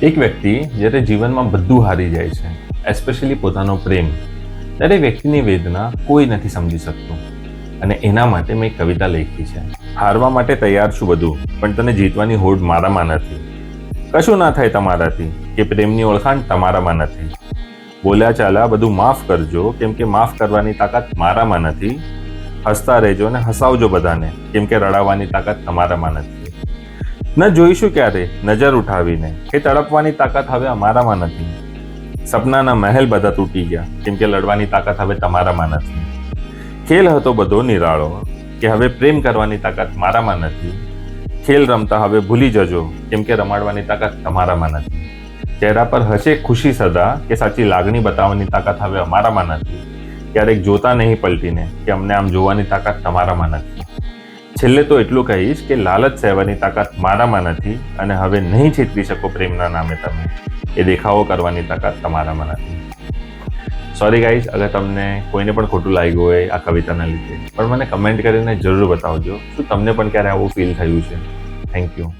એક વ્યક્તિ જ્યારે જીવનમાં બધું હારી જાય છે, એસ્પેશિયલી પોતાનો પ્રેમ, ત્યારે વ્યક્તિની વેદના કોઈ નથી સમજી શકતું. અને એના માટે મેં એક કવિતા લખી છે. હારવા માટે તૈયાર છું બધું, પણ તને જીતવાની હોડ મારામાં નથી. કશું ના થાય તમારાથી, કે પ્રેમની ઓળખાણ તમારામાં નથી. બોલ્યા ચાલ્યા બધું માફ કરજો, કેમ કે માફ કરવાની તાકાત મારામાં નથી. હસતા રહેજો અને હસાવજો બધાને, કેમ કે રડાવવાની તાકાત તમારામાં નથી. ન જોઈશું ક્યારે નજર ઉઠાવીને, કે તડપવાની તાકાત હવે અમારામાં નથી. સપનાના મહેલ બધા તૂટી ગયા, કેમ કે લડવાની તાકાત હવે તમારામાં નથી. ખેલ હતો બધો નિરાળો, કે હવે પ્રેમ કરવાની તાકાત મારામાં નથી. ખેલ રમતા હવે ભૂલી જજો, કેમ કે રમાડવાની તાકાત તમારામાં નથી. ચહેરા પર હશે ખુશી સદા, કે સાચી લાગણી બતાવવાની તાકાત હવે અમારામાં નથી. ક્યારેક જોતા નહીં પલટીને, કે અમને આમ જોવાની તાકાત તમારામાં નથી. છેલ્લે તો એટલું કહીશ કે લાલચ સહેવાની તાકાત મારામાં નથી, અને હવે નહીં છેતરી શકો પ્રેમના નામે તમે. એ દેખાવો કરવાની તાકાત તમારામાં નથી. સોરી ગાઈઝ, અગર તમને કોઈને પણ ખોટું લાગ્યું હોય આ કવિતાના લીધે, પણ મને કમેન્ટ કરીને જરૂર બતાવજો શું તમને પણ ક્યારે આવું ફીલ થયું છે. Thank you.